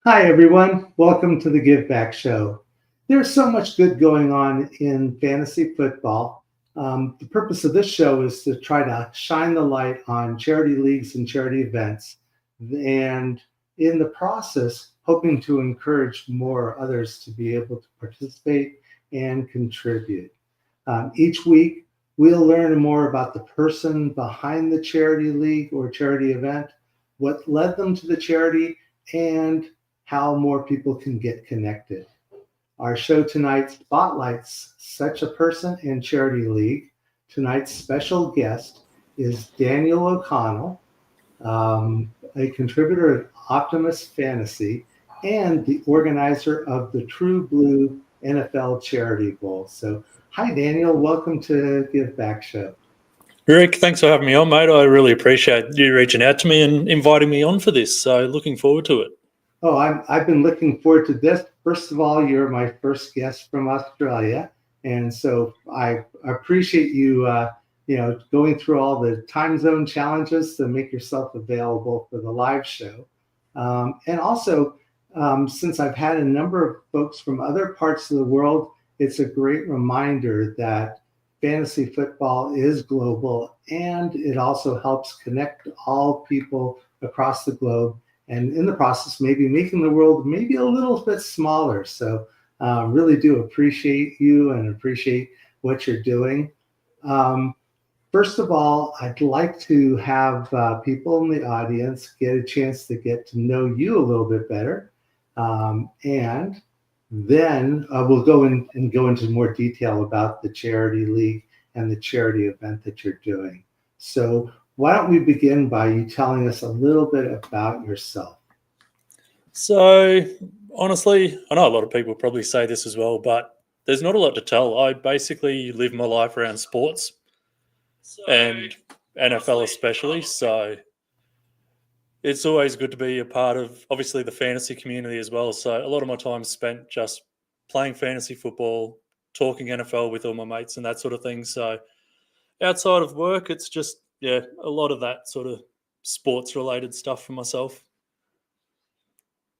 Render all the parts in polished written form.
Hi, everyone. Welcome to the Give Back Show. There's so much good going on in fantasy football. The purpose of this show is to try to shine the light on charity leagues and charity events, and in the process, hoping to encourage more others to be able to participate and contribute. Each week, we'll learn more about the person behind the charity league or charity event, what led them to the charity, and how more people can get connected. Our show tonight spotlights such a person and charity league. Tonight's special guest is Daniel O'Connell, a contributor at Optimus Fantasy and the organizer of the True Blue NFL Charity Bowl. So, hi, Daniel. Welcome to Give Back Show. Rick, thanks for having me on, mate. I really appreciate you reaching out to me and inviting me on for this. So looking forward to it. Oh, I've been looking forward to this. First of all, you're my first guest from Australia, and so I appreciate you, going through all the time zone challenges to make yourself available for the live show. And also, since I've had a number of folks from other parts of the world, it's a great reminder that fantasy football is global, and it also helps connect all people across the globe, and in the process, maybe making the world maybe a little bit smaller. So really do appreciate you and appreciate what you're doing. First of all, I'd like to have people in the audience get a chance to get to know you a little bit better. And then we'll go into more detail about the charity league and the charity event that you're doing. So why don't we begin by you telling us a little bit about yourself? So honestly, I know a lot of people probably say this as well, but there's not a lot to tell. I basically live my life around sports and NFL especially. So it's always good to be a part of, obviously, the fantasy community as well. So a lot of my time spent just playing fantasy football, talking NFL with all my mates and that sort of thing. So outside of work, it's just, a lot of that sort of sports related stuff for myself.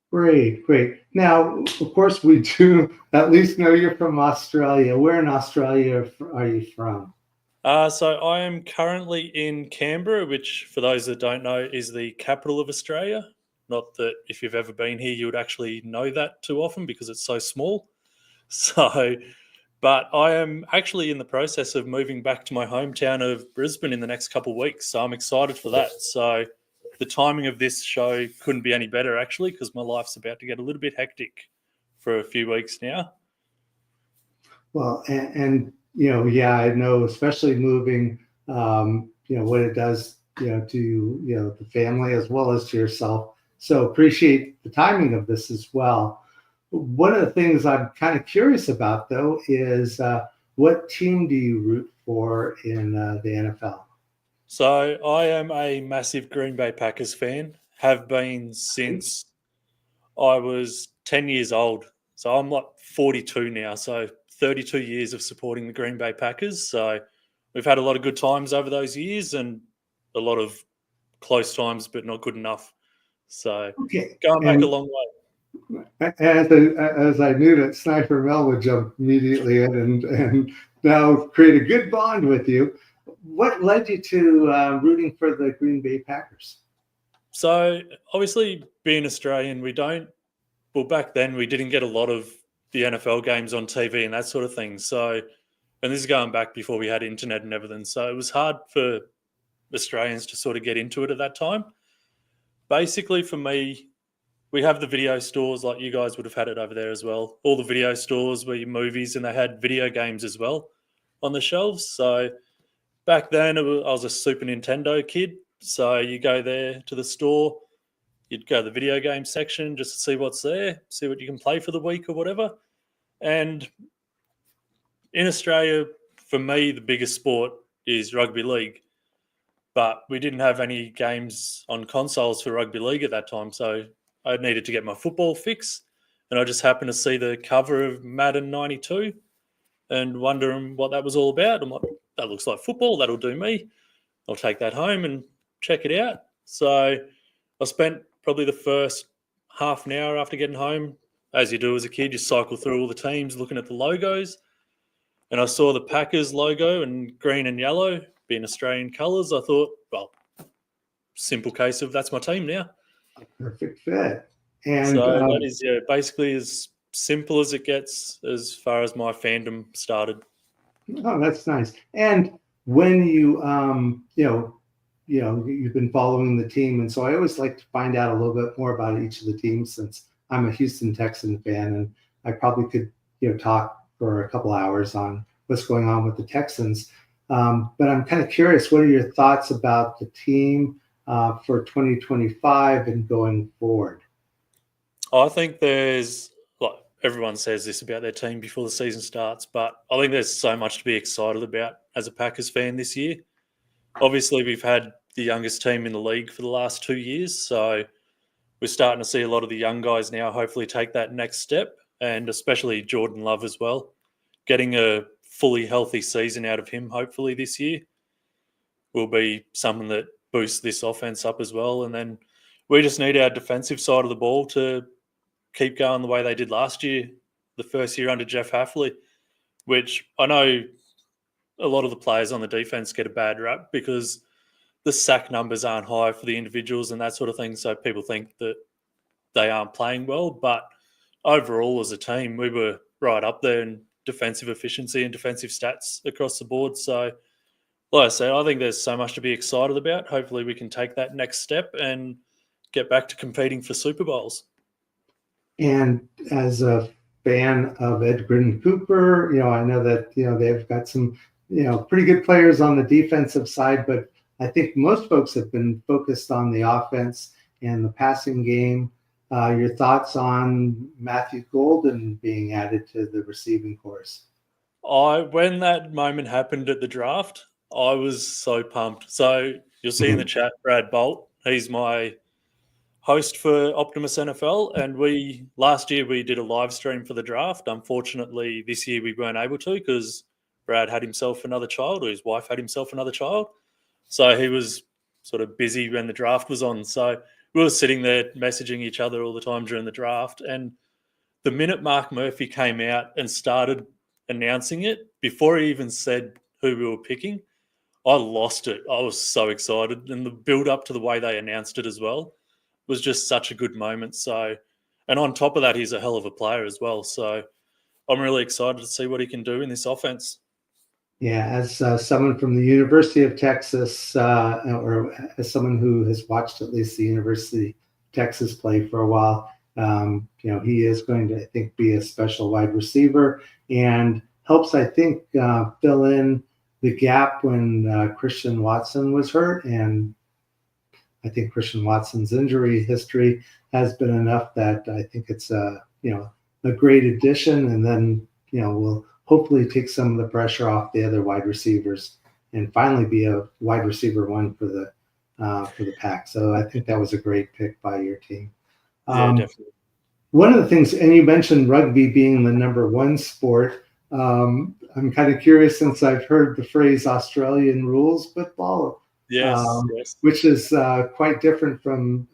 Great. Now, of course, we do at least know you're from Australia. Where in Australia are you from? So I am currently in Canberra, which, for those that don't know, is the capital of Australia. Not that if you've ever been here, you would actually know that too often because it's so small. But I am actually in the process of moving back to my hometown of Brisbane in the next couple of weeks. So I'm excited for that. So the timing of this show couldn't be any better, actually, because my life's about to get a little bit hectic for a few weeks now. Well, and I know, especially moving, what it does, to, the family as well as to yourself. So appreciate the timing of this as well. One of the things I'm kind of curious about, though, is what team do you root for in the NFL? So I am a massive Green Bay Packers fan, have been since I was 10 years old. So I'm like 42 now, so 32 years of supporting the Green Bay Packers. So we've had a lot of good times over those years and a lot of close times, but not good enough. So going back a long way. As I knew that Sniper Mel would jump immediately in and now create a good bond with you. What led you to rooting for the Green Bay Packers? So obviously, being Australian, back then we didn't get a lot of the NFL games on TV and that sort of thing. So, and this is going back before we had internet and everything. So it was hard for Australians to sort of get into it at that time. Basically, for me, we have the video stores, like you guys would have had it over there as well. All the video stores were your movies, and they had video games as well on the shelves. So back then, I was a Super Nintendo kid. So you go there to the store, you'd go to the video game section just to see what's there, see what you can play for the week or whatever. And in Australia, for me, the biggest sport is rugby league. But we didn't have any games on consoles for rugby league at that time. So I needed to get my football fix. And I just happened to see the cover of Madden 92 and wondering what that was all about. I'm like, that looks like football. That'll do me. I'll take that home and check it out. So I spent probably the first half an hour after getting home, as you do as a kid, you cycle through all the teams, looking at the logos. And I saw the Packers logo and green and yellow being Australian colours. I thought, well, simple case of that's my team now. Perfect fit. And So that is basically as simple as it gets as far as my fandom started. oh, that's nice. And when you've been following the team, and so I always like to find out a little bit more about each of the teams since I'm a Houston Texan fan, and I probably could talk for a couple hours on what's going on with the Texans. But I'm kind of curious, what are your thoughts about the team for 2025 and going forward? I think there's, like everyone says this about their team before the season starts, but I think there's so much to be excited about as a Packers fan this year. Obviously, we've had the youngest team in the league for the last 2 years, so we're starting to see a lot of the young guys now hopefully take that next step, and especially Jordan Love as well. Getting a fully healthy season out of him hopefully this year will be something that boosts this offense up as well. And then we just need our defensive side of the ball to keep going the way they did last year, the first year under Jeff Hafley, which I know a lot of the players on the defense get a bad rap because the sack numbers aren't high for the individuals and that sort of thing. So people think that they aren't playing well. But overall, as a team, we were right up there in defensive efficiency and defensive stats across the board. So, like I said, I think there's so much to be excited about. Hopefully we can take that next step and get back to competing for Super Bowls. And as a fan of Edgerrin Cooper, I know that, they've got some, pretty good players on the defensive side, but I think most folks have been focused on the offense and the passing game. Your thoughts on Matthew Golden being added to the receiving course? When that moment happened at the draft, I was so pumped. So you'll see in the chat, Brad Bolt, he's my host for Optimus NFL, and last year we did a live stream for the draft. Unfortunately, this year we weren't able to because Brad had himself another child, or his wife had himself another child. So he was sort of busy when the draft was on. So we were sitting there messaging each other all the time during the draft. And the minute Mark Murphy came out and started announcing it, before he even said who we were picking, I lost it. I was so excited. And the build up to the way they announced it as well was just such a good moment. So, and on top of that, he's a hell of a player as well. So I'm really excited to see what he can do in this offense. Yeah, as someone from the University of Texas, or as someone who has watched at least the University of Texas play for a while, he is going to, I think, be a special wide receiver and helps, I think, fill in the gap when Christian Watson was hurt. And I think Christian Watson's injury history has been enough that I think it's a great addition. And then, we'll hopefully take some of the pressure off the other wide receivers and finally be a wide receiver one for the Pack. So I think that was a great pick by your team. Yeah, definitely. One of the things, and you mentioned rugby being the number one sport. I'm kind of curious since I've heard the phrase Australian rules football, yes. Which is quite different from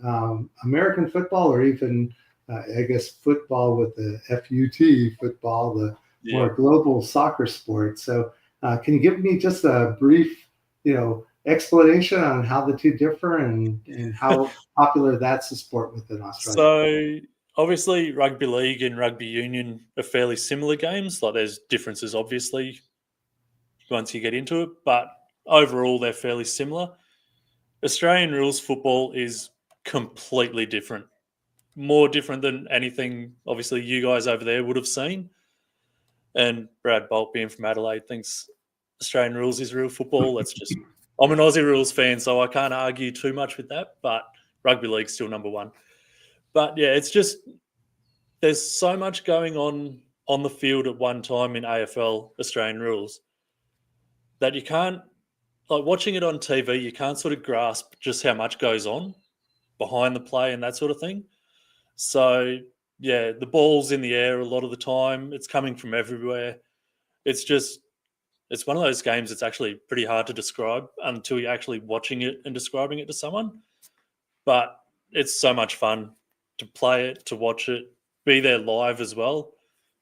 American football, or even, I guess, football with the FUT football, the more global soccer sport. So can you give me just a brief, explanation on how the two differ and how popular that's a sport within Australia? So obviously rugby league and rugby union are fairly similar games. Like there's differences, obviously, once you get into it, but overall they're fairly similar. Australian rules football is completely different. More different than anything, obviously, you guys over there would have seen. And Brad Bolt, being from Adelaide, thinks Australian rules is real football. I'm an Aussie rules fan, so I can't argue too much with that. But rugby league's still number one. But yeah, it's just there's so much going on the field at one time in AFL Australian rules that you can't, like watching it on TV, you can't sort of grasp just how much goes on behind the play and that sort of thing. So yeah, the ball's in the air a lot of the time. It's coming from everywhere. It's one of those games that's actually pretty hard to describe until you're actually watching it and describing it to someone. But it's so much fun to play it, to watch it, be there live as well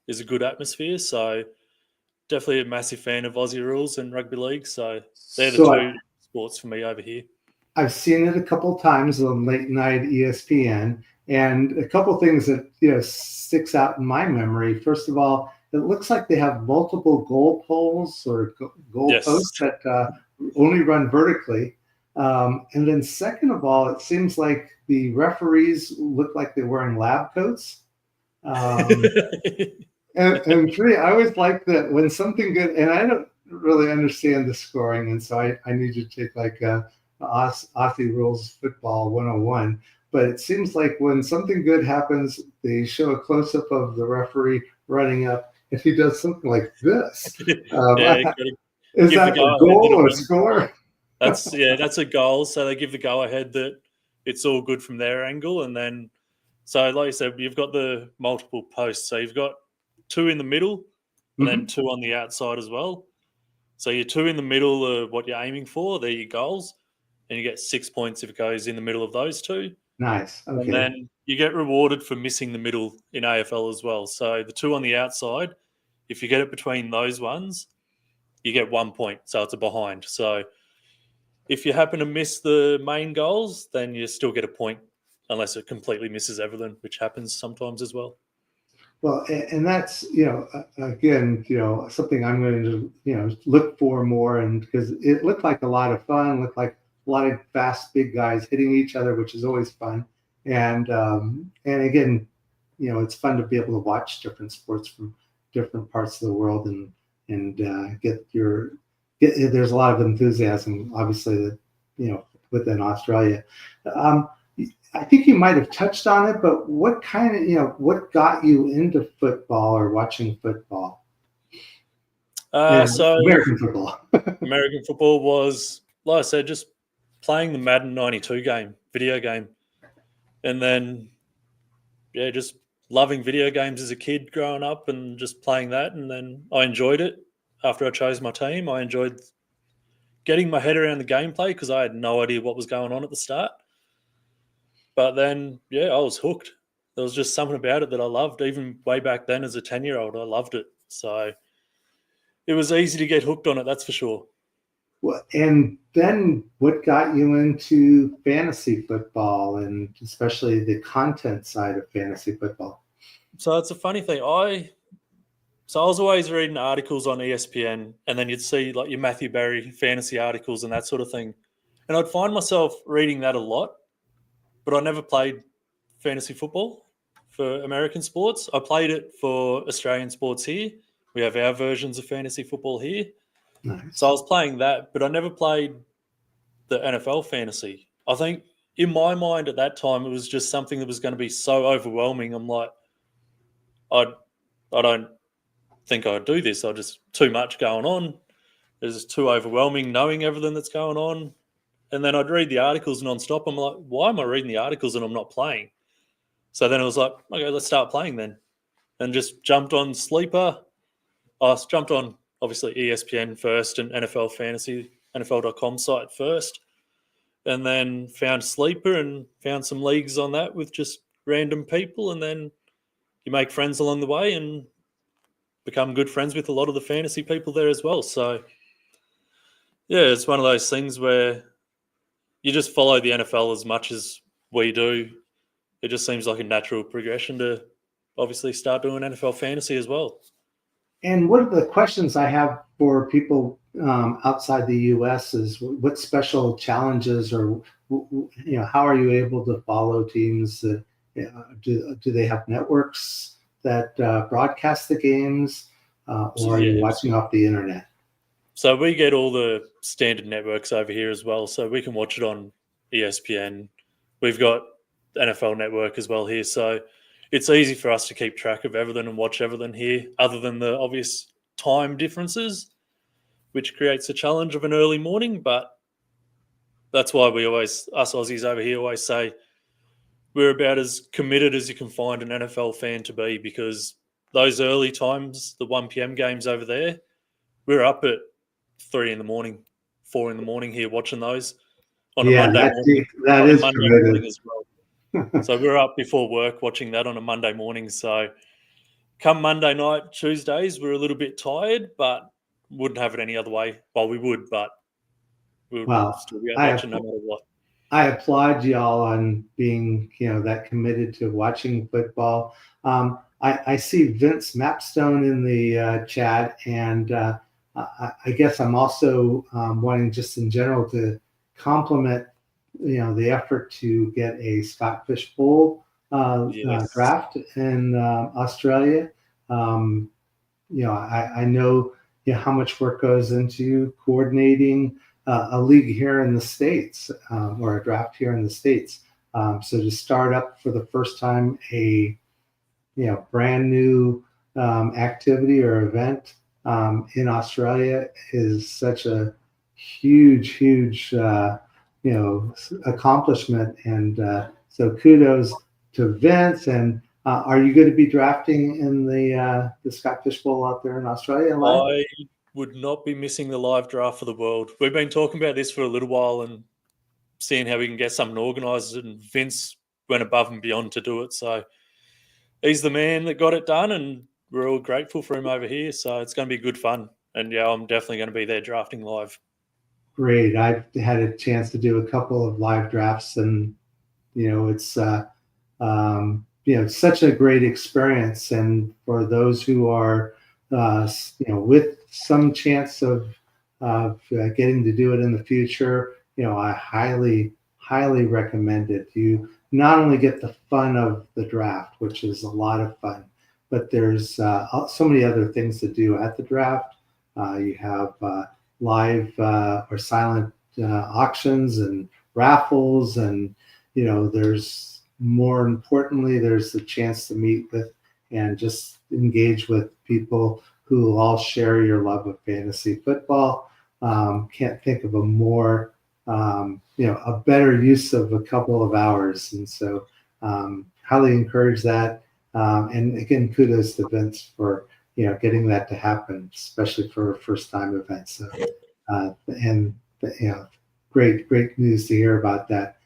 is a good atmosphere. So definitely a massive fan of Aussie rules and rugby league. So they're the two sports for me over here. I've seen it a couple times on late night ESPN, and a couple things that sticks out in my memory. First of all, it looks like they have multiple goal poles or goal posts that only run vertically. And then second of all, it seems like the referees look like they're wearing lab coats. And three, I always like that when something good, and I don't really understand the scoring, and so I need to take like Aussie Rules Football 101. But it seems like when something good happens, they show a close-up of the referee running up, and he does something like this. Is that a goal or a score? That's a goal. So they give the go-ahead that it's all good from their angle. And then, so like you said, you've got the multiple posts. So you've got 2 in the middle and then 2 on the outside as well. So your 2 in the middle are what you're aiming for. They're your goals. And you get 6 points if it goes in the middle of those 2. Nice. Okay. And then you get rewarded for missing the middle in AFL as well. So the 2 on the outside, if you get it between those ones, you get 1 point. So it's a behind. So if you happen to miss the main goals, then you still get a point unless it completely misses everything, which happens sometimes as well. Well, and that's, again, something I'm going to, look for more. And because it looked like a lot of fun, looked like a lot of fast, big guys hitting each other, which is always fun. And again, it's fun to be able to watch different sports from different parts of the world and there's a lot of enthusiasm, obviously, that, within Australia. I think you might have touched on it, but what kind of, what got you into football or watching football? So American football. American football was, like I said, just playing the Madden 92 video game. And then, just loving video games as a kid growing up and just playing that. And then I enjoyed it after I chose my team. I enjoyed getting my head around the gameplay because I had no idea what was going on at the start. But then, I was hooked. There was just something about it that I loved. Even way back then as a 10-year-old, I loved it. So it was easy to get hooked on it, that's for sure. Well, and then what got you into fantasy football and especially the content side of fantasy football? So it's a funny thing. I was always reading articles on ESPN, and then you'd see like your Matthew Berry fantasy articles and that sort of thing. And I'd find myself reading that a lot, but I never played fantasy football for American sports. I played it for Australian sports here. We have our versions of fantasy football here. Nice. So I was playing that, but I never played the NFL fantasy. I think in my mind at that time, it was just something that was going to be so overwhelming. I'm like, I don't think I'd do this. I just too much going on. It's just too overwhelming knowing everything that's going on. And then I'd read the articles nonstop. I'm like, why am I reading the articles and I'm not playing? So then I was like, okay, let's start playing then. And just jumped on Sleeper. I jumped on, obviously, ESPN first and NFL Fantasy, NFL.com site first. And then found Sleeper and found some leagues on that with just random people. And then you make friends along the way and become good friends with a lot of the fantasy people there as well. So, it's one of those things where you just follow the NFL as much as we do. It just seems like a natural progression to obviously start doing NFL fantasy as well. And one of the questions I have for people outside the U.S. is what special challenges or, how are you able to follow teams? Do they have networks that broadcast the games or are you watching off the internet? So we get all the standard networks over here as well. So we can watch it on ESPN. We've got NFL Network as well here. So it's easy for us to keep track of everything and watch everything here, other than the obvious time differences, which creates a challenge of an early morning. But that's why us Aussies over here always say we're about as committed as you can find an NFL fan to be, because those early times, the 1 p.m. games over there, we're up at 3 in the morning, 4 in the morning here watching those on a Monday morning. That is committed. As well. So we're up before work watching that on a Monday morning. So come Monday night, Tuesdays, we're a little bit tired, but wouldn't have it any other way. Well, we would, but we would Well, still be out I watching no matter what. I applaud y'all on being, that committed to watching football. I see Vince Mapstone in the chat, and I guess I'm also wanting just in general to compliment, the effort to get a Scott Fish Bowl Yes. draft in Australia. I know how much work goes into coordinating a league here in the States, or a draft here in the States. So to start up for the first time a brand new activity or event in Australia is such a huge accomplishment, and so kudos to Vince. And are you going to be drafting in the Scott Fish Bowl out there in Australia live? I would not be missing the live draft for the world. We've been talking about this for a little while and seeing how we can get something organised, and Vince went above and beyond to do it. So he's the man that got it done, and we're all grateful for him over here. So it's going to be good fun. And yeah, I'm definitely going to be there drafting live. Great. I've had a chance to do a couple of live drafts, and it's such a great experience. And for those who are with some chance of getting to do it in the future, I highly recommend it. You not only get the fun of the draft, which is a lot of fun, but there's so many other things to do at the draft. You have live or silent auctions and raffles, and there's, more importantly, there's the chance to meet with and just engage with people who all share your love of fantasy football. Can't think of a more a better use of a couple of hours, and so highly encourage that. And again, kudos to Vince for getting that to happen, especially for a first-time event. So, and great news to hear about that.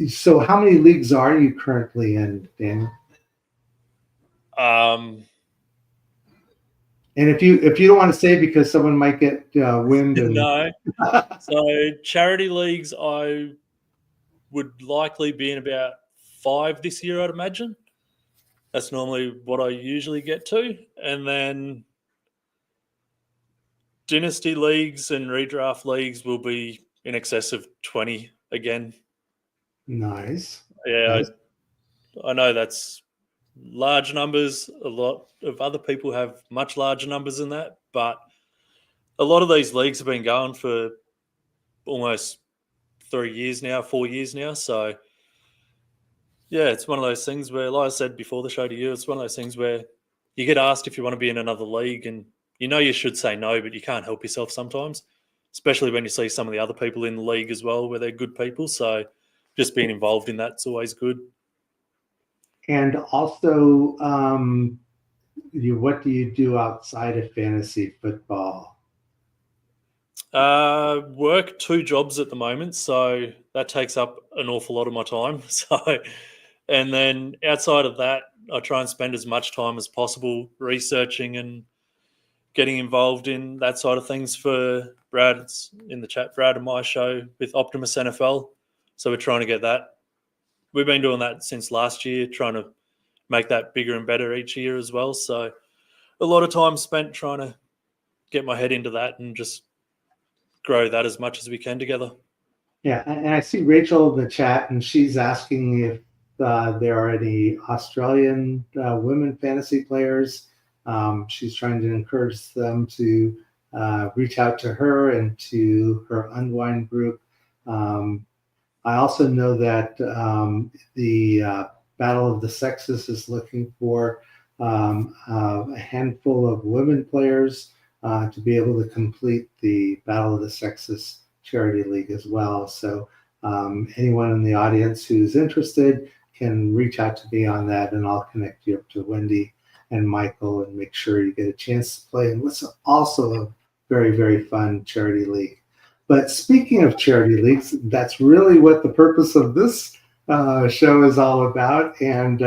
So, how many leagues are you currently in, Daniel? And if you don't want to say, because someone might get wind. And... No. So charity leagues, I would likely be in about 5 this year, I'd imagine. That's normally what I usually get to. And then dynasty leagues and redraft leagues will be in excess of 20 again. Nice. Yeah, nice. I know that's large numbers. A lot of other people have much larger numbers than that, but a lot of these leagues have been going for almost 3 years now, 4 years now. So yeah, it's one of those things where, like I said before the show to you, it's one of those things where you get asked if you want to be in another league, and you should say no, but you can't help yourself sometimes, especially when you see some of the other people in the league as well, where they're good people. So just being involved in that's always good. And also, what do you do outside of fantasy football? Work 2 jobs at the moment, so that takes up an awful lot of my time. So, and then outside of that, I try and spend as much time as possible researching and getting involved in that side of things for Brad's in the chat, Brad and my show with Optimus NFL. So we're trying to get that. We've been doing that since last year, trying to make that bigger and better each year as well. So a lot of time spent trying to get my head into that and just grow that as much as we can together. Yeah, and I see Rachel in the chat, and she's asking if there are any Australian women fantasy players. She's trying to encourage them to reach out to her and to her Unwind group. I also know that the Battle of the Sexes is looking for a handful of women players to be able to complete the Battle of the Sexes charity league as well. So anyone in the audience who's interested can reach out to me on that, and I'll connect you up to Wendy and Michael and make sure you get a chance to play in what's also a very, very fun charity league. But speaking of charity leagues, that's really what the purpose of this show is all about. And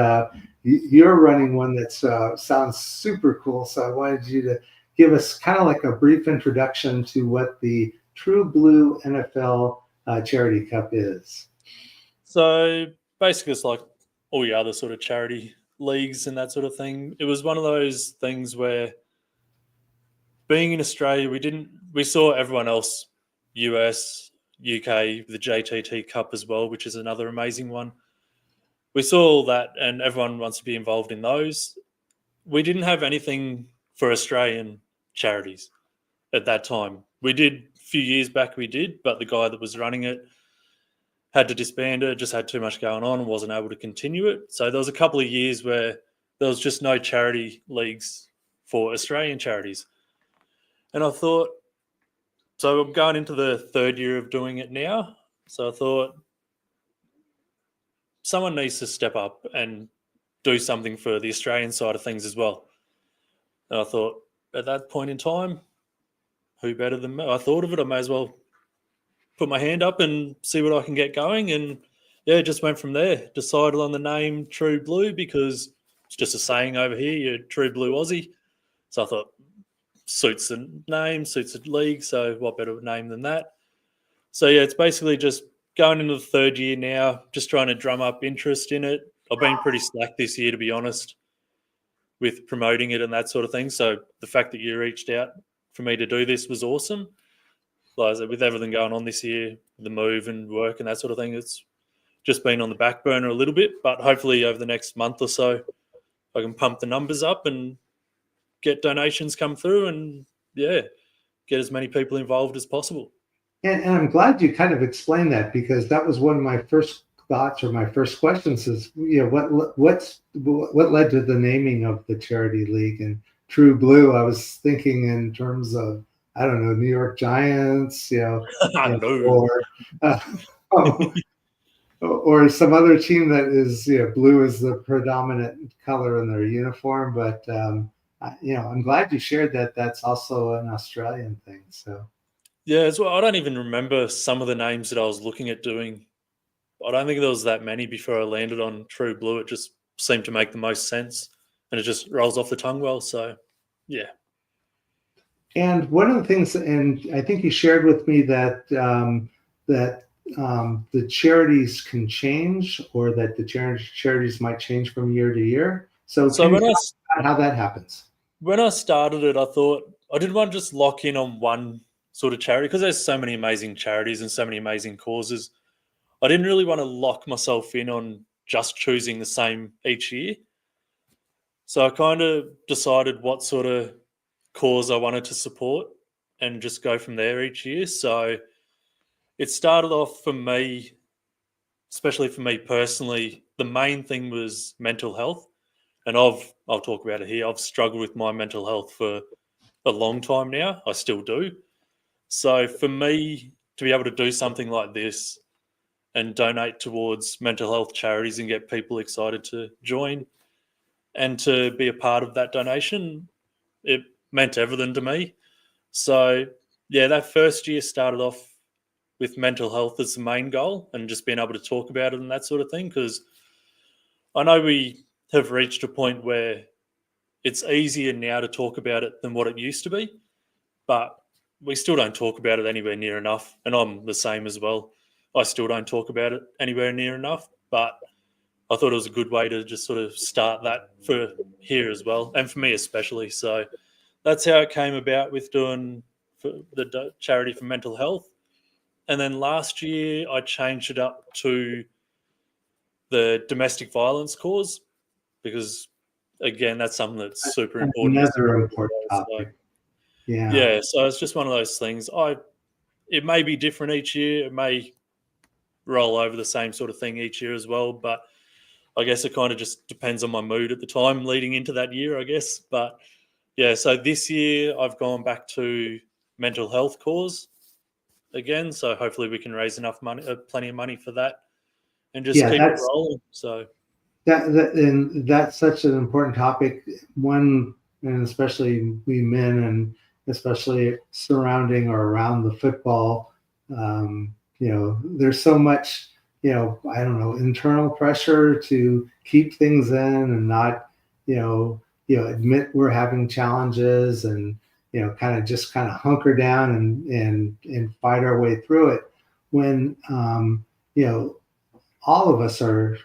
you're running one that sounds super cool. So I wanted you to give us kind of like a brief introduction to what the True Blue NFL Charity Cup is. So basically, it's like all your other sort of charity leagues and that sort of thing. It was one of those things where, being in Australia, we saw everyone else, US, UK, the JTT Cup as well, which is another amazing one. We saw all that, and everyone wants to be involved in those. We didn't have anything for Australian charities at that time. We did a few years back, but the guy that was running it had to disband it, just had too much going on and wasn't able to continue it. So there was a couple of years where there was just no charity leagues for Australian charities. And I thought, so I'm going into the third year of doing it now. So I thought someone needs to step up and do something for the Australian side of things as well. And I thought, at that point in time, who better than me? I thought of it, I may as well put my hand up and see what I can get going. And yeah, it just went from there. Decided on the name True Blue because it's just a saying over here, you're True Blue Aussie. So I thought, suits the name, suits the league, so what better name than that? So yeah, it's basically just going into the third year now, just trying to drum up interest in it. I've been pretty slack this year, to be honest, with promoting it and that sort of thing. So the fact that you reached out for me to do this was awesome. Like I said, with everything going on this year, the move and work and that sort of thing, it's just been on the back burner a little bit. But hopefully over the next month or so, I can pump the numbers up and get donations come through and, yeah, get as many people involved as possible. And I'm glad you kind of explained that, because that was one of my first thoughts or my first questions is, what led to the naming of the charity league? And True Blue, I was thinking in terms of, I don't know, New York Giants, No. or some other team that is, blue is the predominant color in their uniform. But I'm glad you shared that. That's also an Australian thing. So. Yeah, as well. I don't even remember some of the names that I was looking at doing. I don't think there was that many before I landed on True Blue. It just seemed to make the most sense, and it just rolls off the tongue well. So, yeah. And one of the things, and I think you shared with me that the charities can change, or that the charities might change from year to year. So can you talk about how that happens? When I started it, I thought I didn't want to just lock in on one sort of charity, because there's so many amazing charities and so many amazing causes. I didn't really want to lock myself in on just choosing the same each year. So I kind of decided what sort of cause I wanted to support and just go from there each year. So it started off for me, especially for me personally, the main thing was mental health. And I'll talk about it here. I've struggled with my mental health for a long time now. I still do. So for me to be able to do something like this and donate towards mental health charities and get people excited to join and to be a part of that donation, it meant everything to me. So yeah, that first year started off with mental health as the main goal and just being able to talk about it and that sort of thing, because I know we have reached a point where it's easier now to talk about it than what it used to be, but we still don't talk about it anywhere near enough. And I'm the same as well. I still don't talk about it anywhere near enough, but I thought it was a good way to just sort of start that for here as well, and for me especially. So that's how it came about with doing for the charity for mental health. And then last year I changed it up to the domestic violence cause, because again, that's something that's super important. Another important topic. So, yeah, so it's just one of those things. It may be different each year. It may roll over the same sort of thing each year as well, but I guess it kind of just depends on my mood at the time leading into that year, I guess. But yeah, so this year I've gone back to mental health cause again. So hopefully we can raise enough money, plenty of money for that, and just keep it rolling. So and that's such an important topic. One, and especially we men, and especially surrounding or around the football, there's so much I don't know, internal pressure to keep things in and not, admit we're having challenges and, kind of hunker down and fight our way through it when, you know, all of us are,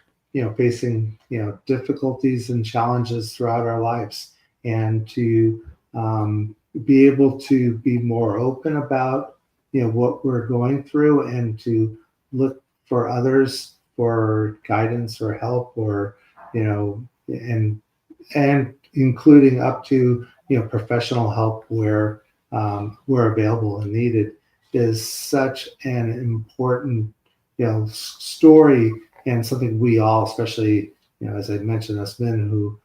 facing, difficulties and challenges throughout our lives, and to be able to be more open about, what we're going through, and to look for others for guidance or help, or, and including up to, professional help where available and needed, is such an important, story, and something we all, especially, as I mentioned, us men who,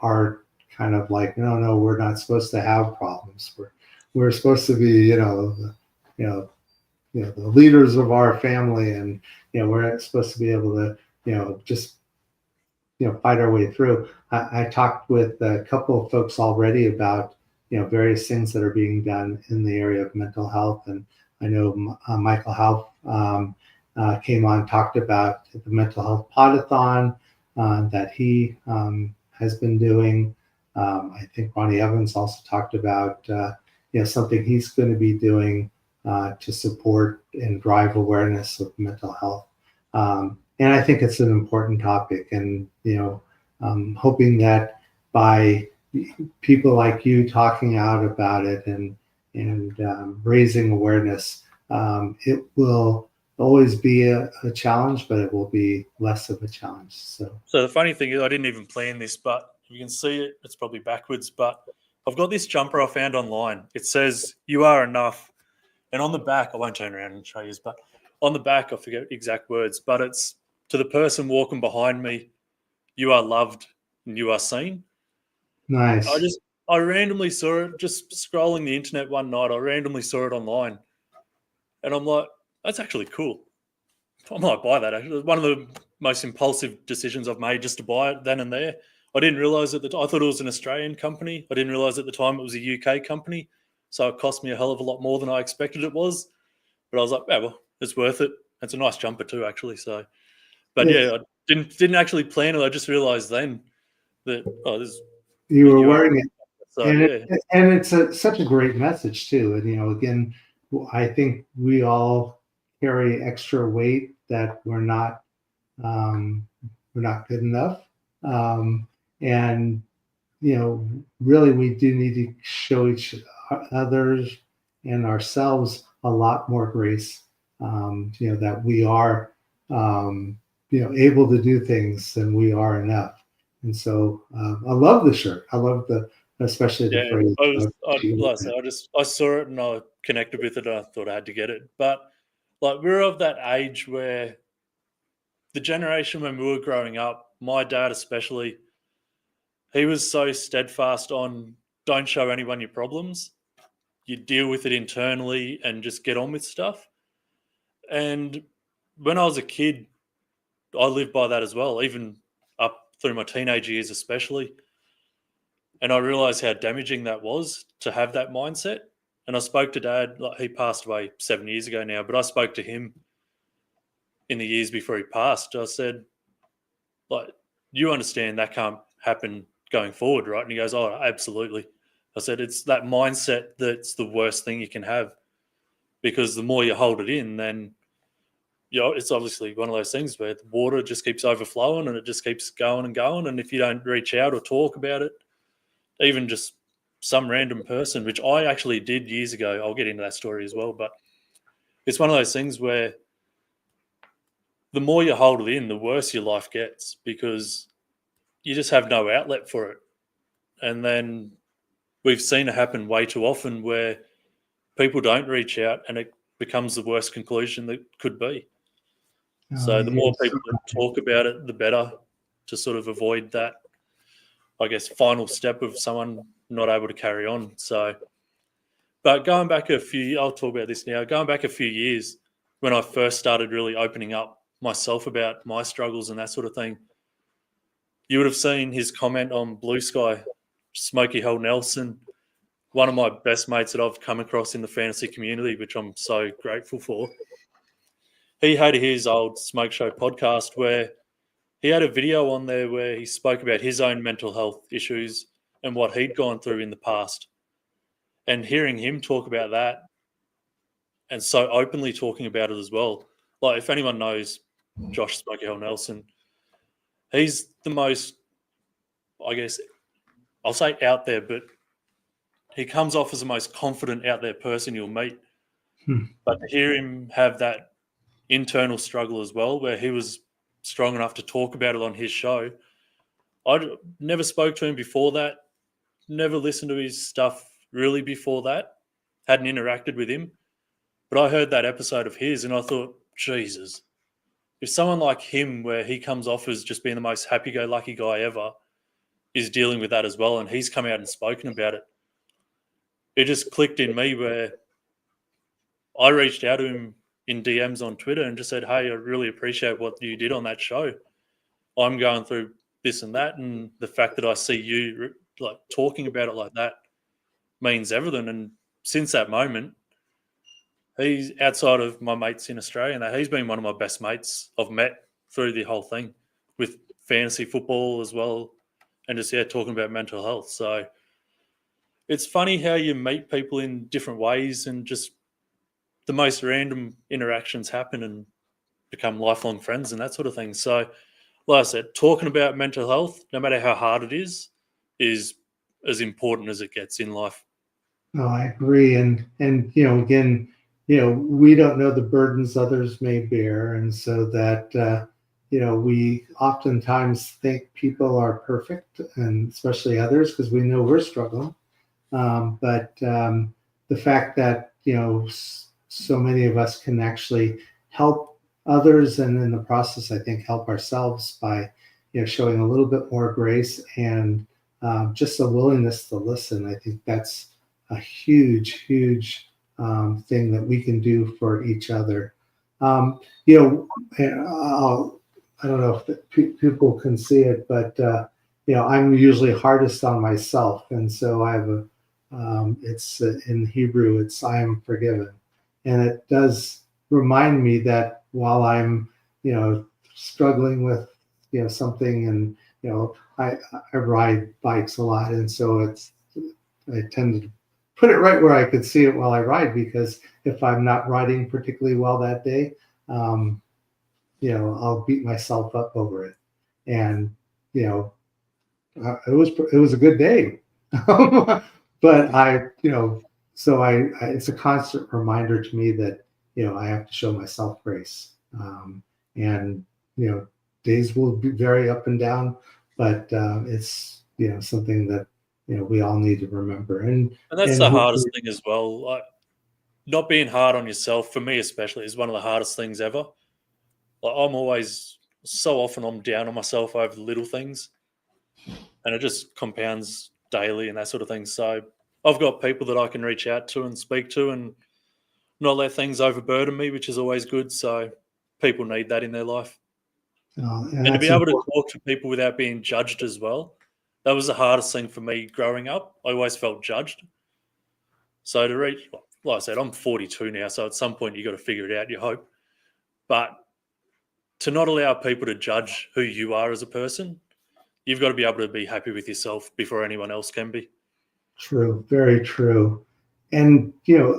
are kind of like, no, we're not supposed to have problems. We're supposed to be, you know, the leaders of our family, and, we're supposed to be able to, just, fight our way through. I talked with a couple of folks already about, various things that are being done in the area of mental health, and I know Michael Half came on, talked about the mental health podathon that he has been doing. I think Ronnie Evans also talked about something he's going to be doing to support and drive awareness of mental health. And I think it's an important topic, and hoping that by people like you talking out about it and raising awareness, it will always be a challenge, but it will be less of a challenge. So the funny thing is, I didn't even plan this, but you can see it. It's probably backwards, but I've got this jumper I found online. It says, "You are enough," and on the back, I won't turn around and show you, but on the back, I forget exact words, but it's to the person walking behind me: "You are loved and you are seen." nice. I randomly saw it just scrolling the internet one night. I randomly saw it online, and I'm like, "That's actually cool." I might buy that. Actually, one of the most impulsive decisions I've made, just to buy it then and there. I didn't realize I thought it was an Australian company. I didn't realize at the time it was a UK company, so it cost me a hell of a lot more than I expected it was. But I was like, yeah, well, it's worth it. It's a nice jumper too, actually. So, but It, yeah, I didn't actually plan it. I just realized then that this you were you are. wearing it, So and yeah, it's such a great message too. And again, I think we all carry extra weight that um, we're not good enough, and really we do need to show each others and ourselves a lot more grace. That we are, able to do things, and we are enough. And so I love the shirt. I love especially the yeah. phrase. Like I said, I saw it and I connected with it. And I thought I had to get it, but like we're of that age where the generation when we were growing up, my dad especially, he was so steadfast on don't show anyone your problems. You deal with it internally and just get on with stuff. And when I was a kid, I lived by that as well, even up through my teenage years, especially. And I realized how damaging that was to have that mindset. And I spoke to dad, like he passed away 7 years ago now, but I spoke to him in the years before he passed. I said, like, you understand that can't happen going forward, right? And he goes, oh, absolutely. I said, it's that mindset that's the worst thing you can have, because the more you hold it in, then it's obviously one of those things where the water just keeps overflowing and it just keeps going and going. And if you don't reach out or talk about it, even just some random person, which I actually did years ago, I'll get into that story as well. But it's one of those things where the more you hold it in, the worse your life gets, because you just have no outlet for it. And then we've seen it happen way too often where people don't reach out and it becomes the worst conclusion that could be. So the more Yes. people that talk about it, the better, to sort of avoid that, I guess, final step of someone not able to carry on. So, but going back I'll talk about this now. Going back a few years when I first started really opening up myself about my struggles and that sort of thing, you would have seen his comment on Blue Sky, Smokey Hell Nelson, one of my best mates that I've come across in the fantasy community, which I'm so grateful for. he had his old Smoke Show podcast where he had a video on there where he spoke about his own mental health issues and what he'd gone through in the past. And hearing him talk about that and so openly talking about it as well. Like, if anyone knows Josh Smoky Hell Nelson, he's the most, I guess, I'll say out there, but he comes off as the most confident out there person you'll meet. But to hear him have that internal struggle as well, where he was strong enough to talk about it on his show, I never spoke to him before that, never listened to his stuff really before that, hadn't interacted with him. But I heard that episode of his and I thought, Jesus, if someone like him, where he comes off as just being the most happy-go-lucky guy ever, is dealing with that as well, and he's come out and spoken about it, it just clicked in me where I reached out to him in DMs on Twitter and just said, hey, I really appreciate what you did on that show. I'm going through this and that, and the fact that I see you like talking about it like that means everything. And since that moment, he's, outside of my mates in Australia, and that, he's been one of my best mates I've met through the whole thing with fantasy football as well, and just talking about mental health. So it's funny how you meet people in different ways and just the most random interactions happen and become lifelong friends and that sort of thing. So, like I said, talking about mental health, no matter how hard it is as important as it gets in life. Oh, I agree. And again, we don't know the burdens others may bear. And so that, we oftentimes think people are perfect, and especially others, because we know we're struggling. But the fact that, so many of us can actually help others, and in the process, I think, help ourselves by, showing a little bit more grace and just a willingness to listen. I think that's a huge, huge thing that we can do for each other. I don't know if people can see it, but I'm usually hardest on myself, and so I have it's in Hebrew, it's I am forgiven, and it does remind me that while I'm struggling with something, and I ride bikes a lot, and so I tend to put it right where I could see it while I ride, because if I'm not riding particularly well that day, I'll beat myself up over it. And it was a good day. But so it's a constant reminder to me that I have to show myself grace. And days will be very up and down, but it's something that we all need to remember. And that's the hardest thing as well. Like, not being hard on yourself, for me especially, is one of the hardest things ever. Like, I'm always, so often I'm down on myself over the little things, and it just compounds daily and that sort of thing. So I've got people that I can reach out to and speak to and not let things overburden me, which is always good. So people need that in their life. And to be able to talk to people without being judged as well, that was the hardest thing for me growing up. I always felt judged. So to reach, like I said, I'm 42 now, so at some point you got to figure it out, you hope. But to not allow people to judge who you are as a person, you've got to be able to be happy with yourself before anyone else can be. True, very true. And,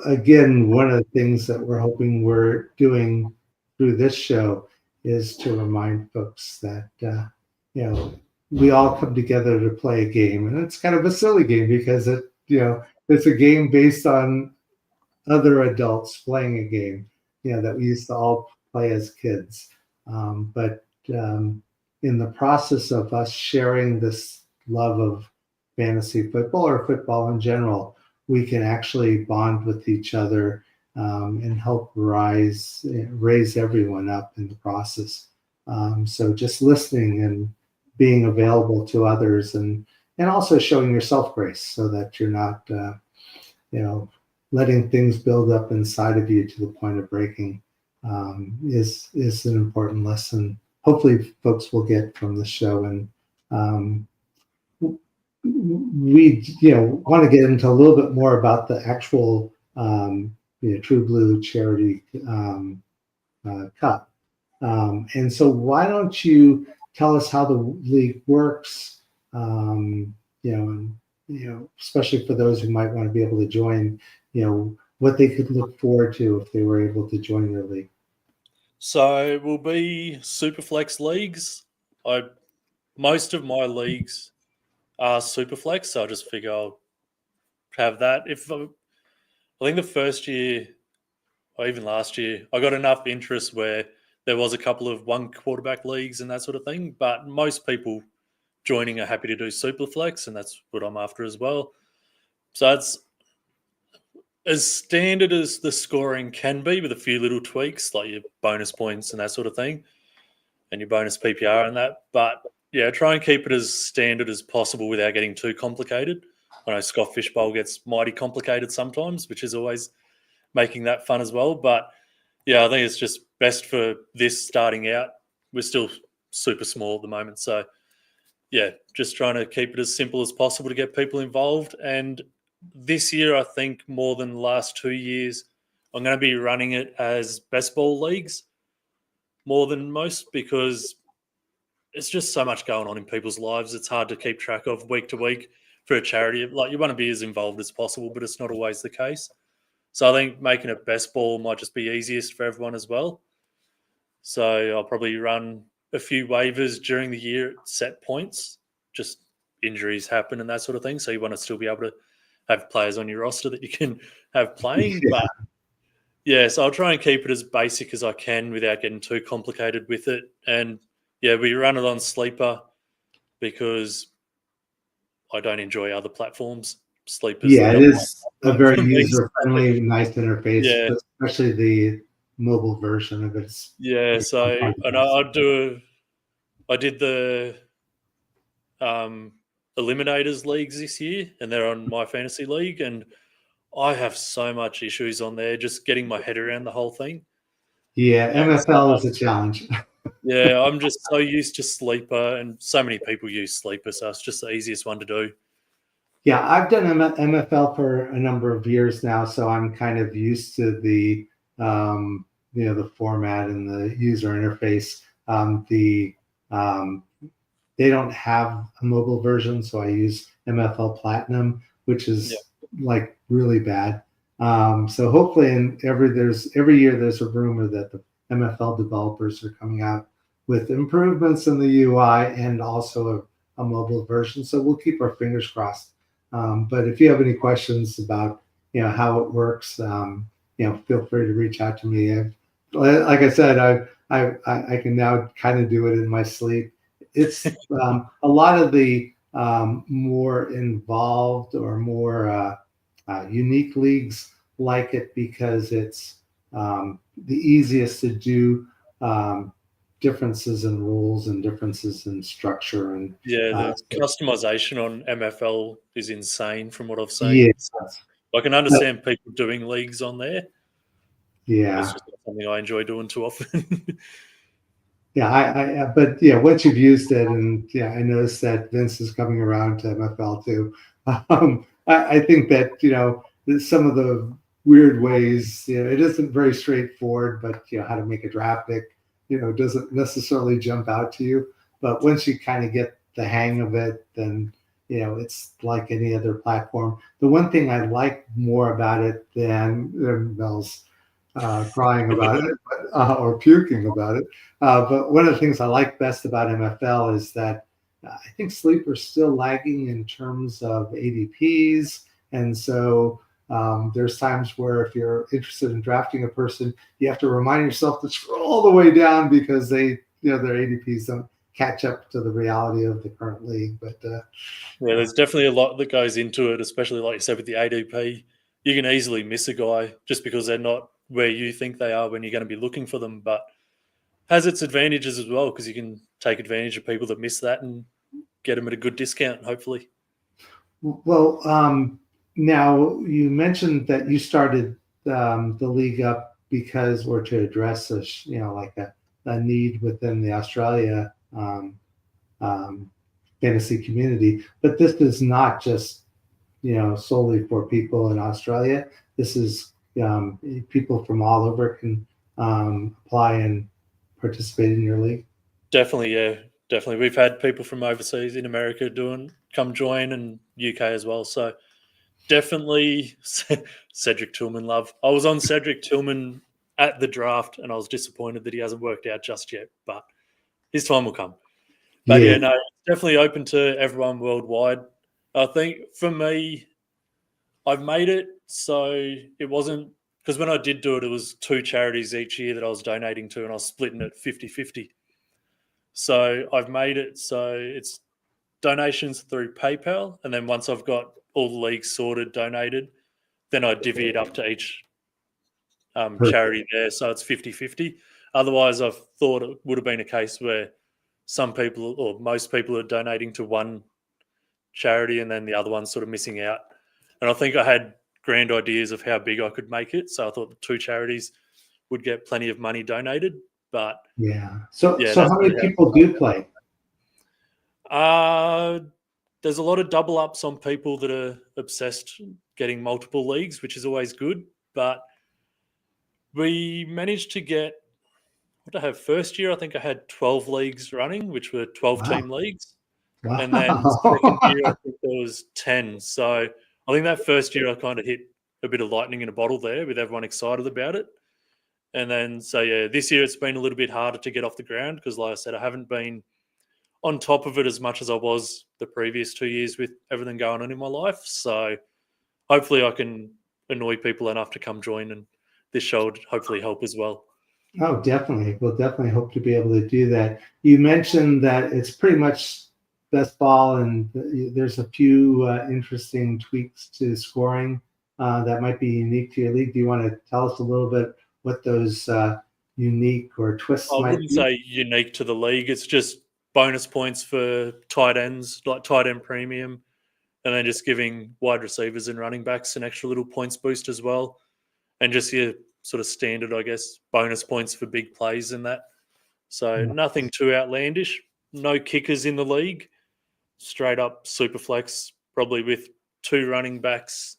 again, one of the things that we're hoping we're doing through this show is to remind folks that, we all come together to play a game. And it's kind of a silly game because it's a game based on other adults playing a game, that we used to all play as kids. But in the process of us sharing this love of fantasy football or football in general, we can actually bond with each other and help raise everyone up in the process. So just listening and being available to others, and also showing yourself grace, so that you're not letting things build up inside of you to the point of breaking, is an important lesson. Hopefully folks will get from the show. And we want to get into a little bit more about the actual True Blue charity Cup. And so why don't you tell us how the league works, especially for those who might want to be able to join, what they could look forward to if they were able to join your league. So we'll be Superflex leagues. Most of my leagues are Superflex, so I just figure I'll have that. I think the first year or even last year, I got enough interest where there was a couple of one quarterback leagues and that sort of thing. But most people joining are happy to do Superflex, and that's what I'm after as well. So it's as standard as the scoring can be, with a few little tweaks like your bonus points and that sort of thing, and your bonus PPR and that. But yeah, try and keep it as standard as possible without getting too complicated. I know Scott Fishbowl gets mighty complicated sometimes, which is always making that fun as well. But yeah, I think it's just best for this starting out. We're still super small at the moment. So yeah, just trying to keep it as simple as possible to get people involved. And this year, I think more than the last 2 years, I'm going to be running it as best ball leagues more than most, because it's just so much going on in people's lives. It's hard to keep track of week to week for a charity. Like, you want to be as involved as possible, but it's not always the case. So I think making it best ball might just be easiest for everyone as well. So I'll probably run a few waivers during the year at set points. Just injuries happen and that sort of thing. So you want to still be able to have players on your roster that you can have playing. Yeah. But yeah, so I'll try and keep it as basic as I can without getting too complicated with it. And yeah, we run it on Sleeper because I don't enjoy other platforms. Sleeper's Yeah, it is a very for me. user-friendly, nice interface, Yeah. especially the mobile version of it. Yeah, so and I did the eliminators leagues this year, and they're on my fantasy league, and I have so much issues on there just getting my head around the whole thing. Yeah, MFL is a challenge. Yeah, I'm just so used to Sleeper, and so many people use Sleeper, so it's just the easiest one to do. Yeah, I've done MFL for a number of years now, so I'm kind of used to the the format and the user interface. They don't have a mobile version, so I use MFL Platinum, which is like really bad. So hopefully, every year there's a rumor that the MFL developers are coming out with improvements in the UI and also a mobile version. So we'll keep our fingers crossed. But if you have any questions about how it works, feel free to reach out to me. Like I said, I can now kind of do it in my sleep. It's a lot of the more involved or more unique leagues like it because it's the easiest to do. Differences in rules and differences in structure and the customization on MFL is insane from what I've seen. Yeah, so I can understand people doing leagues on there. Yeah, it's just not something I enjoy doing too often. Yeah, but yeah, once you've used it, and yeah, I noticed that Vince is coming around to MFL too. I think that some of the weird ways, it isn't very straightforward, but how to make a draft pick, doesn't necessarily jump out to you. But once you kind of get the hang of it, then it's like any other platform. The one thing I like more about it than Mel's crying about it or puking about it. But one of the things I like best about MFL is that I think Sleeper's still lagging in terms of ADPs. And so there's times where if you're interested in drafting a person, you have to remind yourself to scroll all the way down because their ADPs don't catch up to the reality of the current league. But there's definitely a lot that goes into it, especially like you said with the ADP. You can easily miss a guy just because they're not where you think they are when you're going to be looking for them, but has its advantages as well because you can take advantage of people that miss that and get them at a good discount, hopefully. Well, now you mentioned that you started the league up because, or to address a need within the Australia fantasy community, but this is not just solely for people in Australia. This is people from all over can apply and participate in your league? Definitely, yeah, definitely. We've had people from overseas in America come join, and UK as well. So definitely Cedric Tillman love. I was on Cedric Tillman at the draft, and I was disappointed that he hasn't worked out just yet, but his time will come. But Yeah. yeah, no, definitely open to everyone worldwide. I think for me, I've made it so it wasn't, because when I did do it, it was 2 charities each year that I was donating to, and I was splitting it 50-50. So I've made it so it's donations through PayPal, and then once I've got all the leagues sorted, donated, then I divvy it up to each charity there, so it's 50-50. Otherwise, I've thought it would have been a case where some people or most people are donating to one charity and then the other one's sort of missing out. And I think I had grand ideas of how big I could make it, so I thought the 2 charities would get plenty of money donated. But Yeah. So yeah, so that's how many really people do play? there's a lot of double ups on people that are obsessed getting multiple leagues, which is always good. But we managed to get, what did I have first year? I think I had 12 leagues running, which were 12 Wow. team leagues. Wow. And then second year, I think there was 10. So I think that first year I kind of hit a bit of lightning in a bottle there with everyone excited about it. And then, so yeah, this year it's been a little bit harder to get off the ground because, like I said, I haven't been on top of it as much as I was the previous 2 years with everything going on in my life. So hopefully I can annoy people enough to come join, and this show would hopefully help as well. Oh, definitely. We'll definitely hope to be able to do that. You mentioned that it's pretty much best ball, and there's a few interesting tweaks to scoring that might be unique to your league. Do you want to tell us a little bit what those unique or twists I might wouldn't be? say unique to the league. It's just bonus points for tight ends, like tight end premium, and then just giving wide receivers and running backs an extra little points boost as well. And just your sort of standard, I guess, bonus points for big plays and that. So nothing too outlandish. No kickers in the league. Straight up super flex, probably with 2 running backs,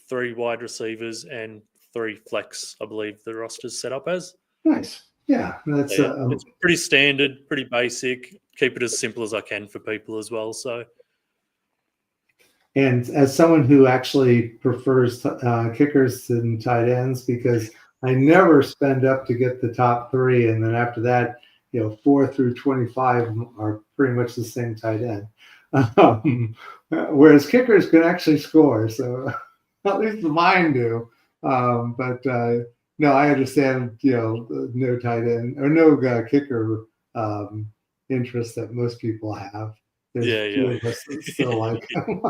3 wide receivers, and 3 flex, I believe the roster's set up as. Nice. Yeah, that's So, yeah, it's pretty standard, pretty basic. Keep it as simple as I can for people as well. So, and as someone who actually prefers kickers than tight ends, because I never spend up to get the top 3, and then after that, 4 through 25 are pretty much the same tight end. Whereas kickers can actually score, so at least mine do. But no, I understand, no tight end or no kicker interest that most people have. There's yeah. few of us that still like him.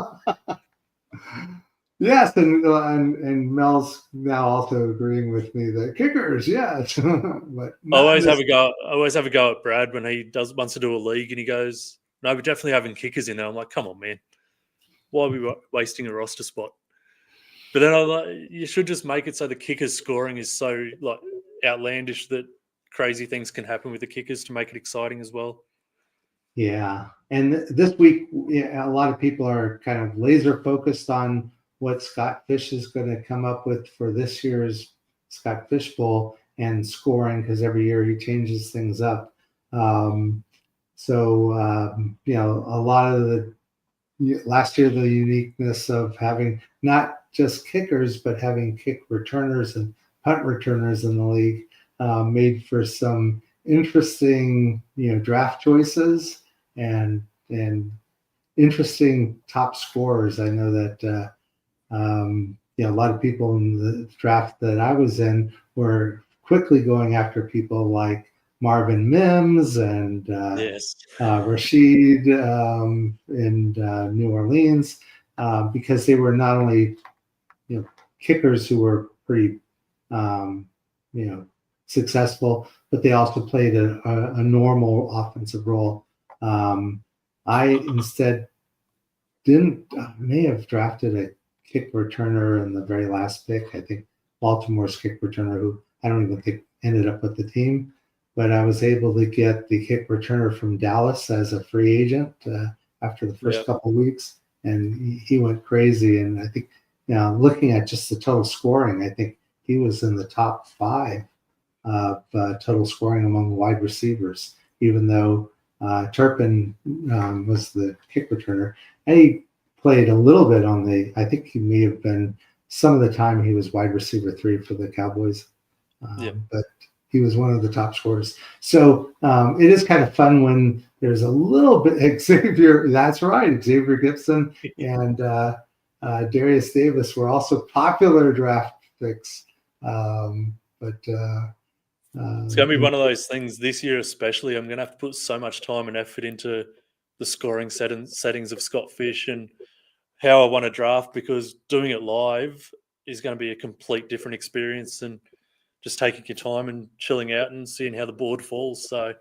Yes, and Mel's now also agreeing with me that kickers, yes, but I always not have a go. I always have a go at Brad when he wants to do a league, and he goes, "No, we're definitely having kickers in there." I'm like, "Come on, man, why are we wasting a roster spot?" But then I'm like, you should just make it so the kickers scoring is so like outlandish that crazy things can happen with the kickers to make it exciting as well. Yeah, and this week, a lot of people are kind of laser focused on what Scott Fish is going to come up with for this year's Scott Fish Bowl and scoring, because every year he changes things up. A lot of the last year, the uniqueness of having not just kickers, but having kick returners and punt returners in the league made for some interesting, draft choices and interesting top scorers. I know that a lot of people in the draft that I was in were quickly going after people like Marvin Mims and Yes. Rashid in New Orleans because they were not only kickers who were pretty successful, but they also played a normal offensive role. I instead may have drafted a kick returner in the very last pick. I think Baltimore's kick returner, who I don't even think ended up with the team, but I was able to get the kick returner from Dallas as a free agent after the first couple of weeks, and he went crazy. And I think, looking at just the total scoring, I think he was in the top 5 of total scoring among wide receivers, even though Turpin was the kick returner. And he played a little bit I think he may have been, some of the time he was wide receiver 3 for the Cowboys. But he was one of the top scorers. So it is kind of fun when there's a little bit Xavier. That's right, Xavier Gibson and Darius Davis were also popular draft picks. But it's going to be one of those things this year, especially. I'm going to have to put so much time and effort into the scoring settings of Scott Fish and how I want to draft, because doing it live is going to be a complete different experience than just taking your time and chilling out and seeing how the board falls. So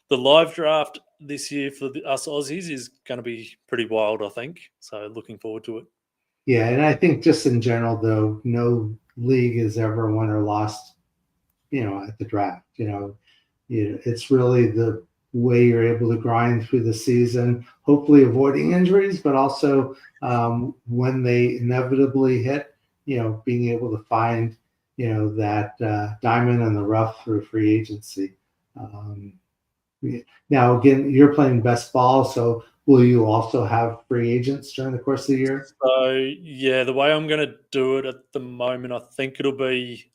the live draft this year for us Aussies is going to be pretty wild, I think. So looking forward to it. Yeah, and I think just in general, though, no league has ever won or lost, at the draft. It's really the way you're able to grind through the season, hopefully avoiding injuries, but also when they inevitably hit, being able to find, that diamond in the rough through free agency. Now, again, you're playing best ball, so will you also have free agents during the course of the year? So, yeah, the way I'm going to do it at the moment, I think it'll be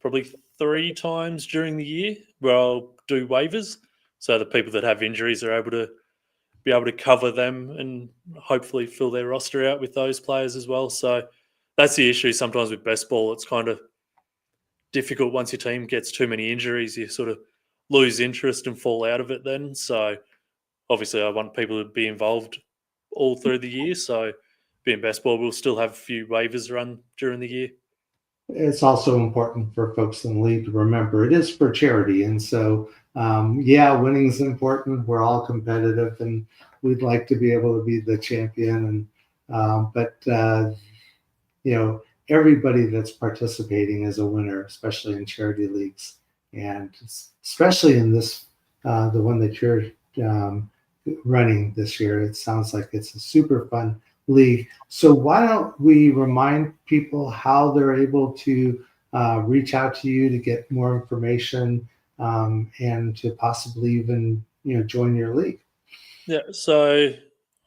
probably 3 times during the year where I'll do waivers. So the people that have injuries are able to cover them and hopefully fill their roster out with those players as well. So that's the issue sometimes with best ball. It's kind of difficult once your team gets too many injuries. You sort of lose interest and fall out of it then. So obviously I want people to be involved all through the year. So being best ball, we'll still have a few waivers run during the year. It's also important for folks in the league to remember it is for charity. And so, winning is important. We're all competitive and we'd like to be able to be the champion. But everybody that's participating is a winner, especially in charity leagues. And especially in this, the one that you're running this year, it sounds like it's a super fun league. So why don't we remind people how they're able to reach out to you to get more information and to possibly even join your league? Yeah, so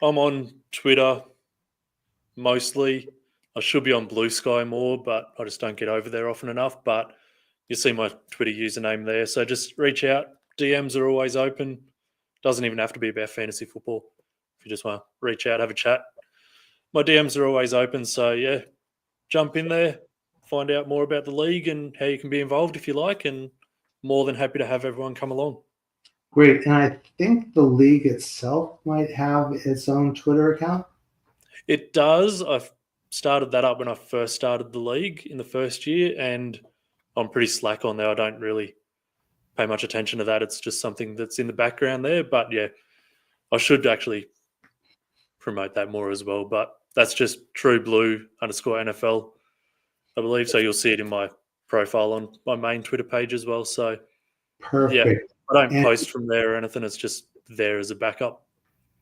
I'm on Twitter mostly. I should be on Blue Sky more, but I just don't get over there often enough. But you see my Twitter username there. So just reach out. DMs are always open. Doesn't even have to be about fantasy football. If you just want to reach out, have a chat. My DMs are always open. So yeah, jump in there, find out more about the league and how you can be involved if you like, and more than happy to have everyone come along. Great. And I think the league itself might have its own Twitter account. It does. I've started that up when I first started the league in the first year, and I'm pretty slack on there. I don't really pay much attention to that. It's just something that's in the background there. But yeah, I should actually promote that more as well. But that's just TrueBlue_NFL, I believe. So you'll see it in my profile on my main Twitter page as well. So yeah, Perfect. I don't post from there or anything. It's just there as a backup.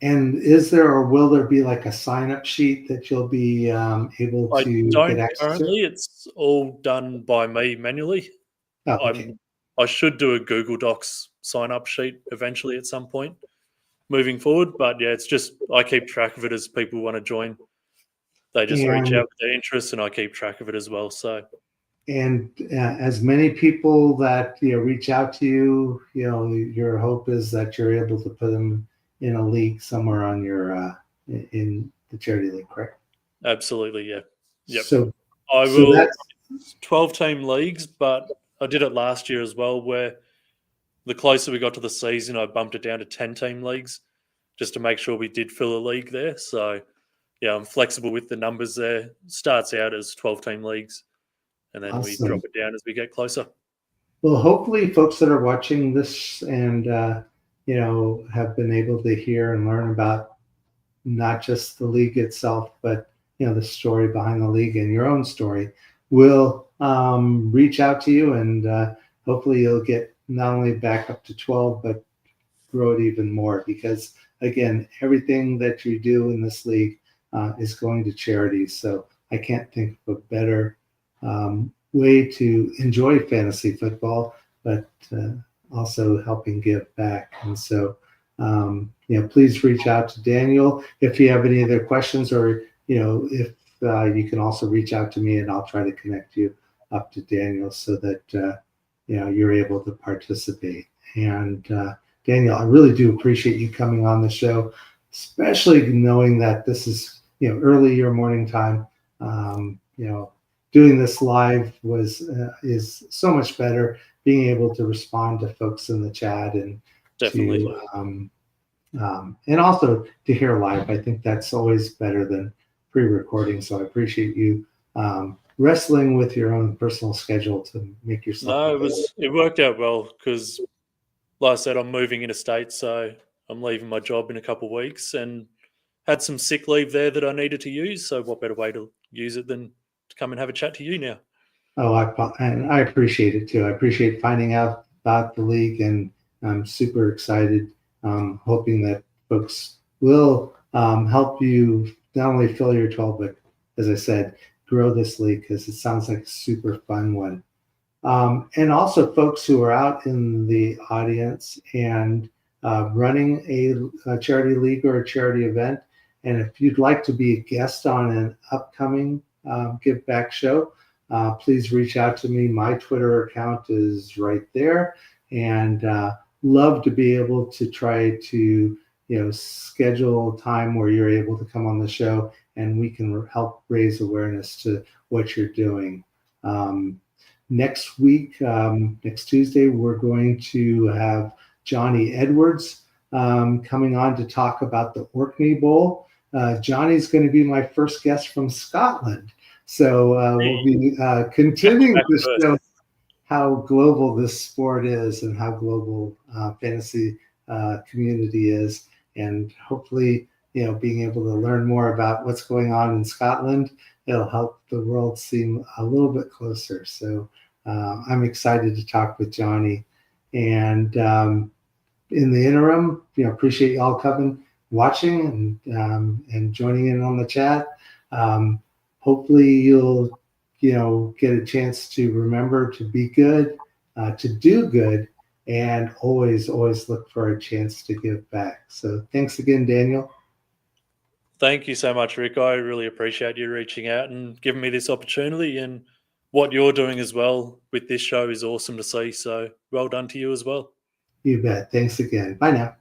And is there or will there be like a sign-up sheet that you'll be able I to don't get access currently. to? It's all done by me manually. Oh, okay. I should do a Google Docs sign-up sheet eventually at some point moving forward. But yeah, it's just I keep track of it as people want to join. They just reach out with their interests, and I keep track of it as well. So, and as many people that reach out to you, your hope is that you're able to put them in a league somewhere on your in the charity league, correct? absolutely, yeah, yep. So I will. That's 12-team leagues, but I did it last year as well, where the closer we got to the season, I bumped it down to 10-team leagues just to make sure we did fill a league there. So, yeah, I'm flexible with the numbers there. Starts out as 12-team leagues, and then we awesome. drop it down as we get closer. Well, hopefully folks that are watching this and have been able to hear and learn about not just the league itself, but the story behind the league and your own story will reach out to you, and hopefully you'll get not only back up to 12, but grow it even more, because again, everything that you do in this league is going to charities. So I can't think of a better way to enjoy fantasy football, but also helping give back. And so, please reach out to Daniel if you have any other questions, or, if you can also reach out to me, and I'll try to connect you up to Daniel so that, you're able to participate. And Daniel, I really do appreciate you coming on the show, especially knowing that this is, early your morning time. Doing this live is so much better, being able to respond to folks in the chat and Definitely. and also to hear live. I think that's always better than pre-recording. So I appreciate you wrestling with your own personal schedule to make yourself. No, it worked out well because, like I said, I'm moving interstate, so I'm leaving my job in a couple of weeks and had some sick leave there that I needed to use. So what better way to use it than to come and have a chat to you now? Oh, I appreciate it too. I appreciate finding out about the league, and I'm super excited. Hoping that folks will help you not only fill your 12, but, as I said, grow this league, because it sounds like a super fun one. And also folks who are out in the audience and running a charity league or a charity event. And if you'd like to be a guest on an upcoming Give Back show, please reach out to me. My Twitter account is right there. And love to be able to try to, schedule time where you're able to come on the show and we can help raise awareness to what you're doing. Next week, next Tuesday, we're going to have Johnny Edwards coming on to talk about the Orkney Bowl. Johnny's going to be my first guest from Scotland. So we'll be continuing to show how global this sport is and how global fantasy community is. And hopefully, being able to learn more about what's going on in Scotland, it'll help the world seem a little bit closer. So I'm excited to talk with Johnny. And in the interim, appreciate y'all coming, watching, and joining in on the chat. Hopefully you'll, get a chance to remember to be good, to do good, and always look for a chance to give back. So thanks again, Daniel. Thank you so much, Rick. I really appreciate you reaching out and giving me this opportunity, and what you're doing as well with this show is awesome to see. So well done to you as well. You bet. Thanks again. Bye now.